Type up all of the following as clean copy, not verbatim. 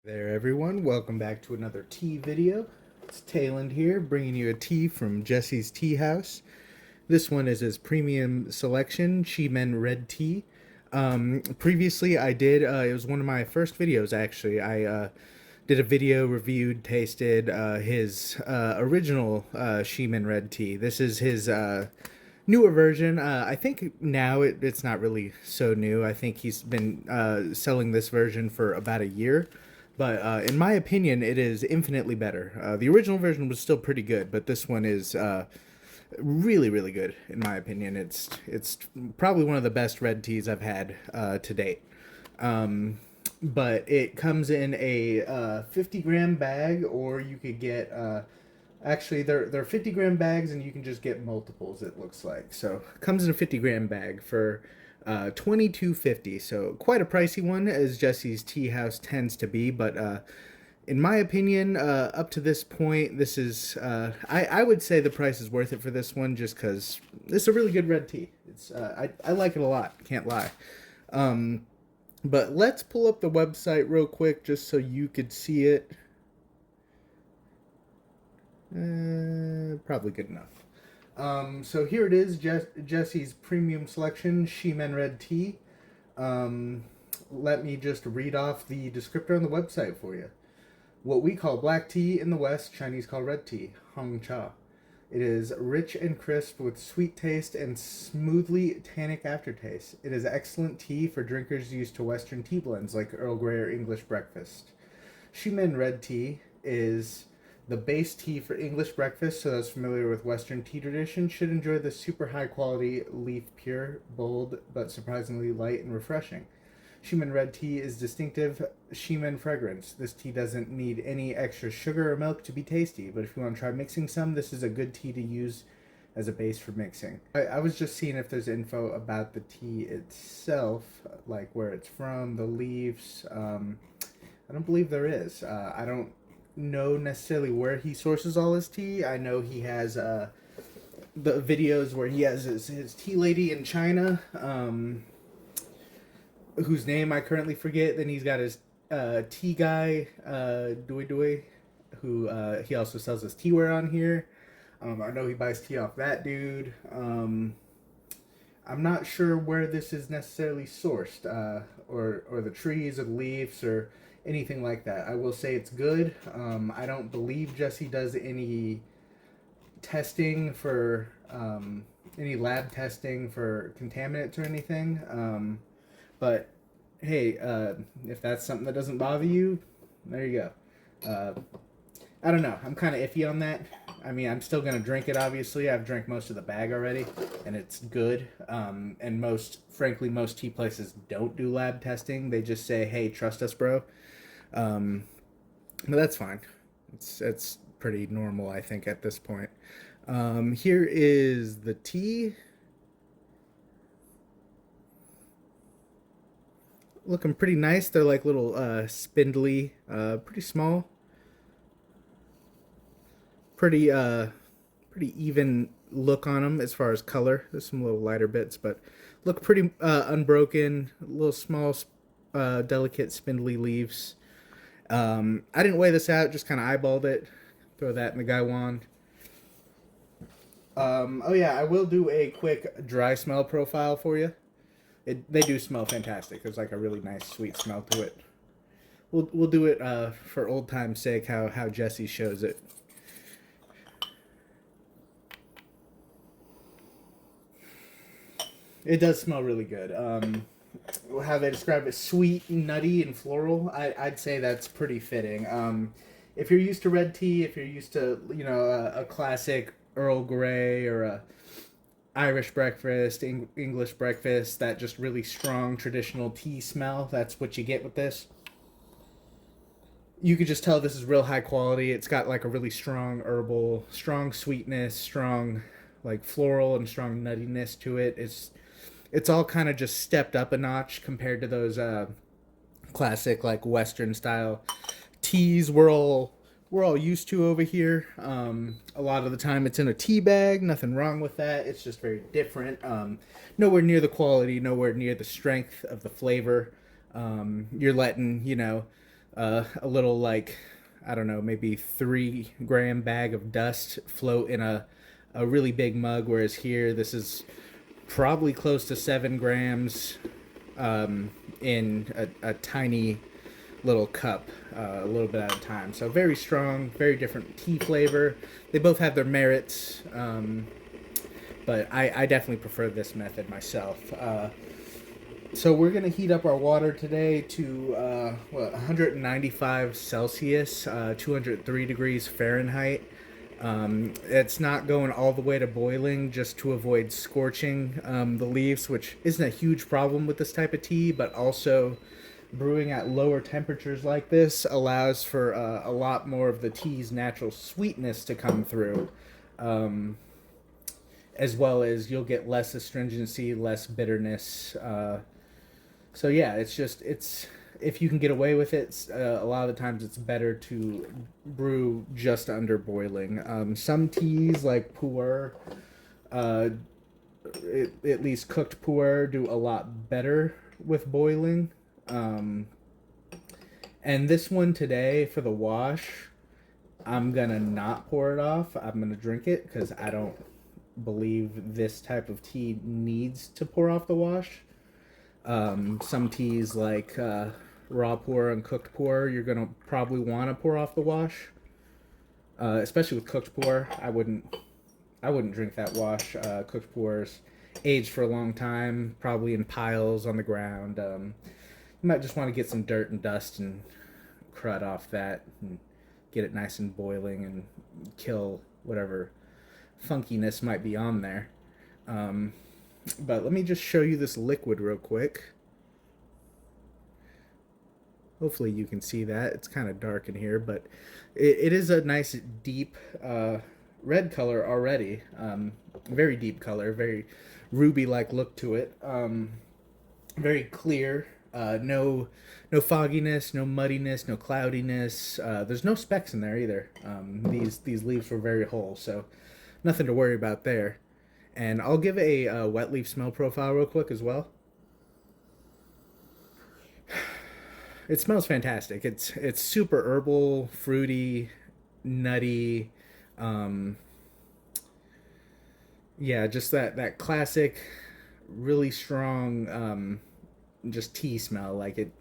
There everyone, welcome back to another tea video. It's Tayland here, bringing you a tea from Jesse's Teahouse. This one is his premium selection, Qimen red tea. Previously I did, it was one of my first videos actually, I did a video, reviewed, tasted his original Qimen red tea. This is his newer version. I think now it's not really so new. I think he's been selling this version for about a year. But in my opinion, it is infinitely better. The original version was still pretty good, but this one is really, really good in my opinion. It's probably one of the best red teas I've had to date. But it comes in a 50-gram bag, or you could get actually they're 50-gram bags, and you can just get multiples. It looks like so. It comes in a 50-gram bag for $22.50, so quite a pricey one, as Jesse's Teahouse tends to be. But in my opinion, up to this point, this is I would say the price is worth it for this one, just because this is a really good red tea. It's I like it a lot. Can't lie. But let's pull up the website real quick just so you could see it. Probably good enough. So here it is, Jesse's premium selection, Qimen red tea. Let me just read off the descriptor on the website for you. What we call black tea in the West, Chinese call red tea, Hong Cha. It is rich and crisp with sweet taste and smoothly tannic aftertaste. It is excellent tea for drinkers used to Western tea blends like Earl Grey or English breakfast. Qimen red tea is the base tea for English breakfast, so those familiar with Western tea tradition should enjoy the super high quality leaf, pure, bold, but surprisingly light and refreshing. Qimen red tea is distinctive Qimen fragrance. This tea doesn't need any extra sugar or milk to be tasty, but if you want to try mixing some, this is a good tea to use as a base for mixing. I was just seeing if there's info about the tea itself, like where it's from, the leaves. I don't believe there is. I don't know necessarily where he sources all his tea. I know he has the videos where he has his tea lady in China, whose name I currently forget. Then he's got his tea guy, Dui Dui, who he also sells his teaware on here. I know he buys tea off that dude. I'm not sure where this is necessarily sourced, or the trees or the leaves or anything like that. I will say it's good. I don't believe Jesse does any testing for any lab testing for contaminants or anything. But hey, if that's something that doesn't bother you, there you go. I don't know. I'm kind of iffy on that. I mean, I'm still gonna drink it. Obviously, I've drank most of the bag already, and it's good. And frankly, most tea places don't do lab testing. They just say, "Hey, trust us, bro." But that's fine. It's pretty normal, I think, at this point. Here is the tea. Looking pretty nice. They're like little spindly, pretty small. Pretty even look on them as far as color. There's some little lighter bits, but look pretty unbroken. Little small, delicate, spindly leaves. I didn't weigh this out, just kind of eyeballed it. Throw that in the guy wand. Oh yeah, I will do a quick dry smell profile for you. They do smell fantastic. There's like a really nice sweet smell to it. We'll do it for old time's sake, how Jesse shows it. It does smell really good. How they describe it, sweet, nutty, and floral. I'd say that's pretty fitting. If you're used to red tea, if you're used to a classic Earl Grey or a Irish breakfast, English breakfast, that just really strong traditional tea smell, that's what you get with this. You could just tell this is real high quality. It's got like a really strong herbal, strong sweetness, strong like floral and strong nuttiness to it. It's all kind of just stepped up a notch compared to those classic like Western style teas we're all used to over here. A lot of the time it's in a tea bag. Nothing wrong with that. It's just very different. Nowhere near the quality. Nowhere near the strength of the flavor. You're letting a little like, I don't know, maybe 3 gram bag of dust float in a really big mug, whereas here this is probably close to 7 grams in a tiny little cup, a little bit at a time. So very strong, very different tea flavor. They both have their merits, but I definitely prefer this method myself. So we're gonna heat up our water today to 195 Celsius, 203 degrees Fahrenheit. It's not going all the way to boiling just to avoid scorching the leaves, which isn't a huge problem with this type of tea, but also brewing at lower temperatures like this allows for a lot more of the tea's natural sweetness to come through, as well as you'll get less astringency, less bitterness. So yeah, it's if you can get away with it, a lot of the times it's better to brew just under boiling. Some teas like pu'er, at least cooked pu'er, do a lot better with boiling. Um, and this one today for the wash, I'm gonna not pour it off. I'm gonna drink it because I don't believe this type of tea needs to pour off the wash. Some teas like raw pour and cooked pour, you're gonna probably want to pour off the wash. Especially with cooked pour, I wouldn't drink that wash. Cooked pours aged for a long time, probably in piles on the ground. You might just want to get some dirt and dust and crud off that and get it nice and boiling and kill whatever funkiness might be on there. Um, but let me just show you this liquid real quick. Hopefully you can see that. It's kind of dark in here, but it is a nice deep red color already. Very deep color, very ruby-like look to it. Very clear. No fogginess, no muddiness, no cloudiness. There's no specks in there either. These leaves were very whole, so nothing to worry about there. And I'll give a wet leaf smell profile real quick as well. It smells fantastic. It's super herbal, fruity, nutty. Um, yeah, just that classic, really strong, just tea smell. Like it,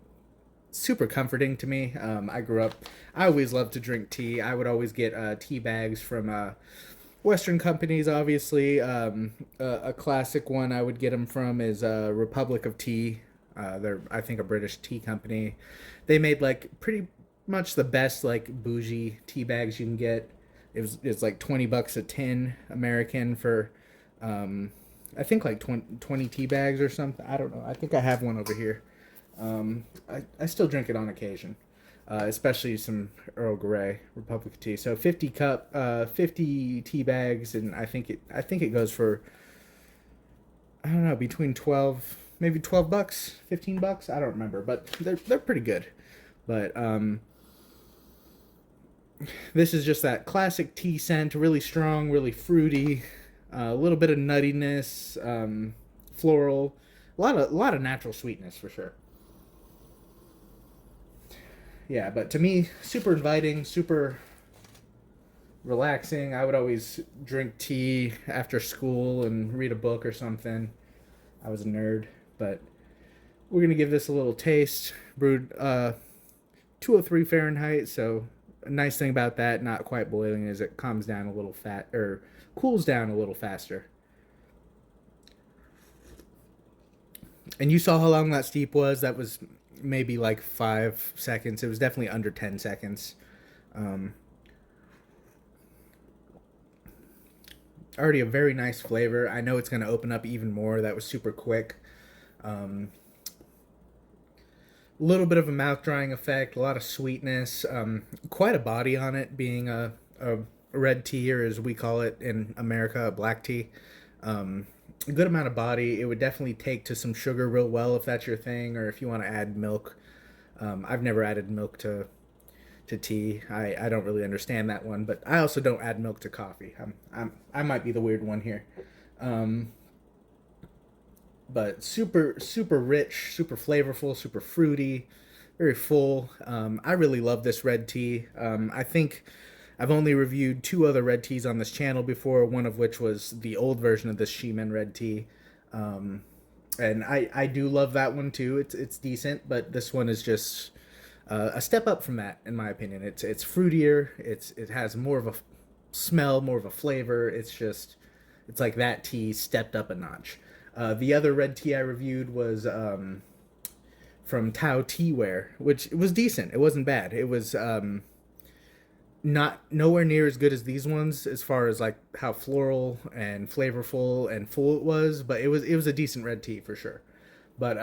super comforting to me. I grew up. I always loved to drink tea. I would always get tea bags from Western companies. Obviously, a classic one I would get them from is Republic of Tea. They're, I think, a British tea company. They made like pretty much the best like bougie tea bags you can get. It's like $20 a tin American for I think like 20 tea bags or something. I don't know. I think I have one over here. I still drink it on occasion, especially some Earl Grey Republic tea. So 50 tea bags, and I think it goes for, I don't know, between 12, maybe $12, $15. I don't remember, but they're pretty good. But this is just that classic tea scent, really strong, really fruity, a little bit of nuttiness, floral, a lot of natural sweetness for sure. Yeah, but to me, super inviting, super relaxing. I would always drink tea after school and read a book or something. I was a nerd, but we're gonna give this a little taste. Brewed 203 Fahrenheit, so a nice thing about that, not quite boiling, is it calms down a little or cools down a little faster. And you saw how long that steep was. That was maybe like 5 seconds. It was definitely under 10 seconds. Um, Already a very nice flavor. I know it's going to open up even more. That was super quick. Um, a little bit of a mouth drying effect, a lot of sweetness, quite a body on it, being a red tea, or as we call it in America, a black tea. A good amount of body. It would definitely take to some sugar real well if that's your thing, or if you want to add milk. I've never added milk to tea. I don't really understand that one, but I also don't add milk to coffee. I might be the weird one here. Um, but super rich, super flavorful, super fruity. very full. I really love this red tea. I think I've only reviewed two other red teas on this channel before, one of which was the old version of this Qimen red tea. And I do love that one too. It's decent, but this one is just a step up from that, in my opinion. It's fruitier. It has more of a smell, more of a flavor. It's like that tea stepped up a notch. The other red tea I reviewed was from Tao Teaware, which it was decent. It wasn't bad. It was not nowhere near as good as these ones as far as like how floral and flavorful and full it was, but it was a decent red tea for sure. But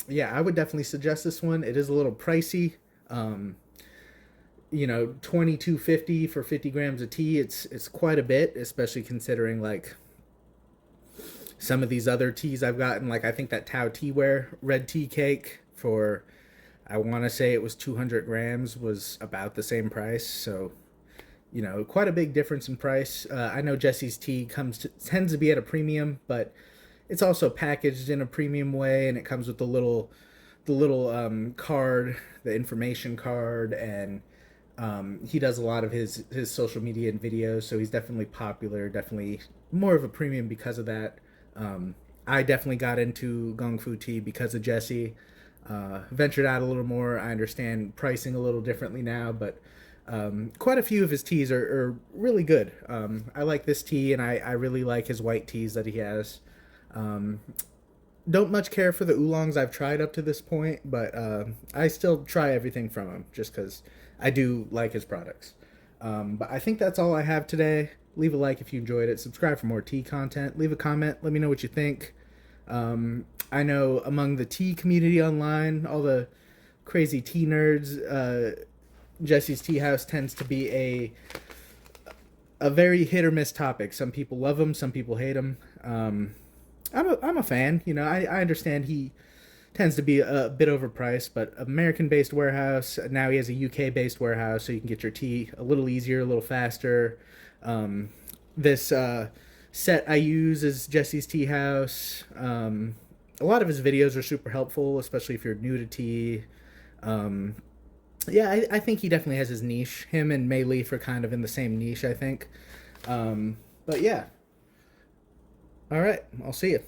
yeah, I would definitely suggest this one. It is a little pricey. 22.50 for 50 grams of tea. It's quite a bit, especially considering like some of these other teas I've gotten. Like I think that Tao Teaware red tea cake for, I want to say it was 200 grams, was about the same price. So quite a big difference in price. I know Jesse's tea tends to be at a premium, but it's also packaged in a premium way, and it comes with the little card, the information card, and he does a lot of his social media and videos, so he's definitely popular, definitely more of a premium because of that. I definitely got into Gong Fu tea because of Jesse. Ventured out a little more. I understand pricing a little differently now, but quite a few of his teas are really good. I like this tea, and I really like his white teas that he has. Don't much care for the oolongs I've tried up to this point, but I still try everything from him just because I do like his products. But I think that's all I have today. Leave a like if you enjoyed it. Subscribe for more tea content. Leave a comment. Let me know what you think. I know among the tea community online, all the crazy tea nerds, Jesse's Teahouse tends to be a very hit or miss topic. Some people love him, some people hate him. I'm a fan. I understand he tends to be a bit overpriced, but American-based warehouse. Now he has a UK-based warehouse, so you can get your tea a little easier, a little faster. This set I use is Jesse's Teahouse. A lot of his videos are super helpful, especially if you're new to tea. Yeah, I think he definitely has his niche. Him and Mei Leaf are kind of in the same niche, I think. But yeah. All right, I'll see you.